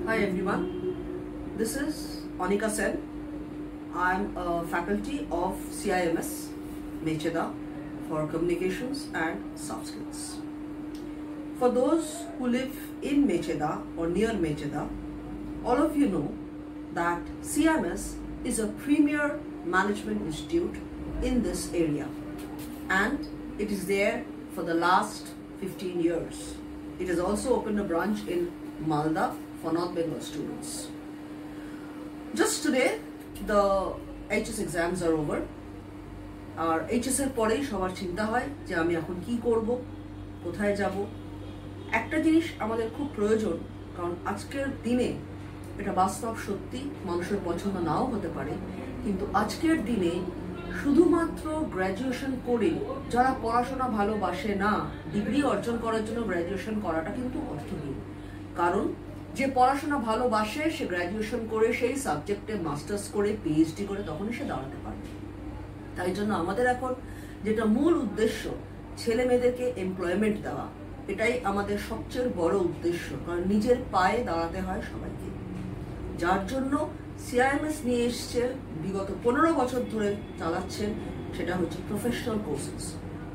Hi everyone, this is Anika Sen. I am a faculty of CIMS Mecheda for Communications and Soft Skills. For those who live in Mecheda or near Mecheda, all of you know that CIMS is a premier management institute in this area, and it is there for the last 15 years. It has also opened a branch in Malda for North Bengal students. Just today, the HS exams are over. R HS এর পরেই সবার চিন্তা হয় যে আমি এখন কি করব, কোথায় যাব। একটা জিনিস আমাদের খুব প্রয়োজন, কারণ আজকের দিনে এটা বাস্তব সত্যি, মানুষের পছন্দ নাও হতে পারে, কিন্তু আজকের দিনে শুধুমাত্র গ্র্যাজুয়েশন করে যারা পড়াশোনা ভালোবাসে না, ডিগ্রি অর্জন করার জন্য গ্র্যাজুয়েশন করাটা কিন্তু অর্থহীন। কারণ যে পড়াশোনা ভালোবাসে সে গ্র্যাজুয়েশন করে সেই সাবজেক্টে মাস্টার্স করে পিএইচডি করে তখনই সে দাঁড়াতে পারবে। তাই জন্য আমাদের এখন যেটা মূল উদ্দেশ্য, ছেলে মেয়েদেরকে এমপ্লয়মেন্ট দেওয়া, এটাই আমাদের সবচেয়ে বড় উদ্দেশ্য। কারণ নিজের পায়ে দাঁড়াতে হয় সবাইকে, যার জন্য CIMS নিয়ে এসছে, বিগত 15 বছর ধরে চালাচ্ছেন, সেটা হচ্ছে professional courses,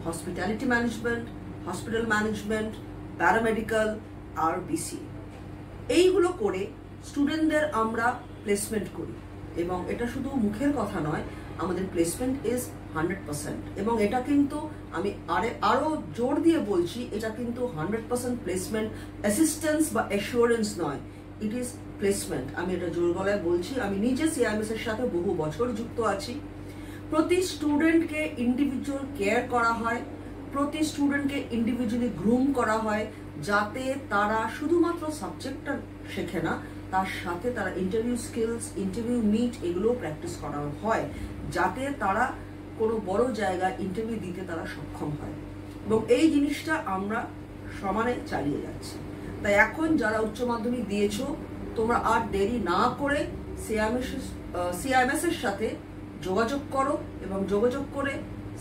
hospitality management, hospital management, paramedical আর BCA। এইগুলো করে স্টুডেন্টদের আমরা প্লেসমেন্ট করি, এবং এটা শুধু মুখের কথা নয়, আমাদের প্লেসমেন্ট ইজ 100%। এবং এটা কিন্তু আমি আরো জোর দিয়ে বলছি, এটা কিন্তু 100% প্লেসমেন্ট অ্যাসিস্ট্যান্স বা অ্যাসুরেন্স নয়, ইট ইজ প্লেসমেন্ট। আমি এটা জোর গলায় বলছি, আমি নিজে CIMS এর সাথে বহু বছর যুক্ত আছি। প্রতি স্টুডেন্টকে ইন্ডিভিজুয়াল কেয়ার করা হয়, প্রতি স্টুডেন্টকে ইন্ডিভিজুয়ালি গ্রুম করা হয়, যাতে তারা শুধুমাত্র সাবজেক্টটা শেখে না, তার সাথে তারা ইন্টারভিউ স্কিলস, ইন্টারভিউ মিট এগুলোও প্র্যাকটিস করা হয়, যাতে তারা কোনো বড় জায়গায় ইন্টারভিউ দিতে তারা সক্ষম হয়। এবং এই জিনিসটা আমরা সমানে চালিয়ে যাচ্ছি। তাই এখন যারা উচ্চ মাধ্যমিক দিয়েছো, তোমরা আর দেরি না করে CIMS এর সাথে যোগাযোগ করো, এবং যোগাযোগ করে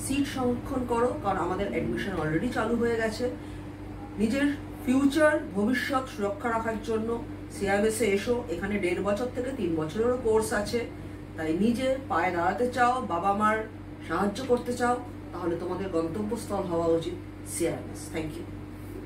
সিট সংরক্ষণ করো, কারণ আমাদের অ্যাডমিশন অলরেডি চালু হয়ে গেছে। নিজের ফিউচার, ভবিষ্যৎ সুরক্ষা রাখার জন্য CIMS এ এসো। এখানে 1.5 বছর থেকে 3 বছরেরও কোর্স আছে। তাই নিজের পায়ে দাঁড়াতে চাও, বাবা মার সাহায্য করতে চাও, তাহলে তোমাদের গন্তব্যস্থল হওয়া উচিত CIMS। Thank you.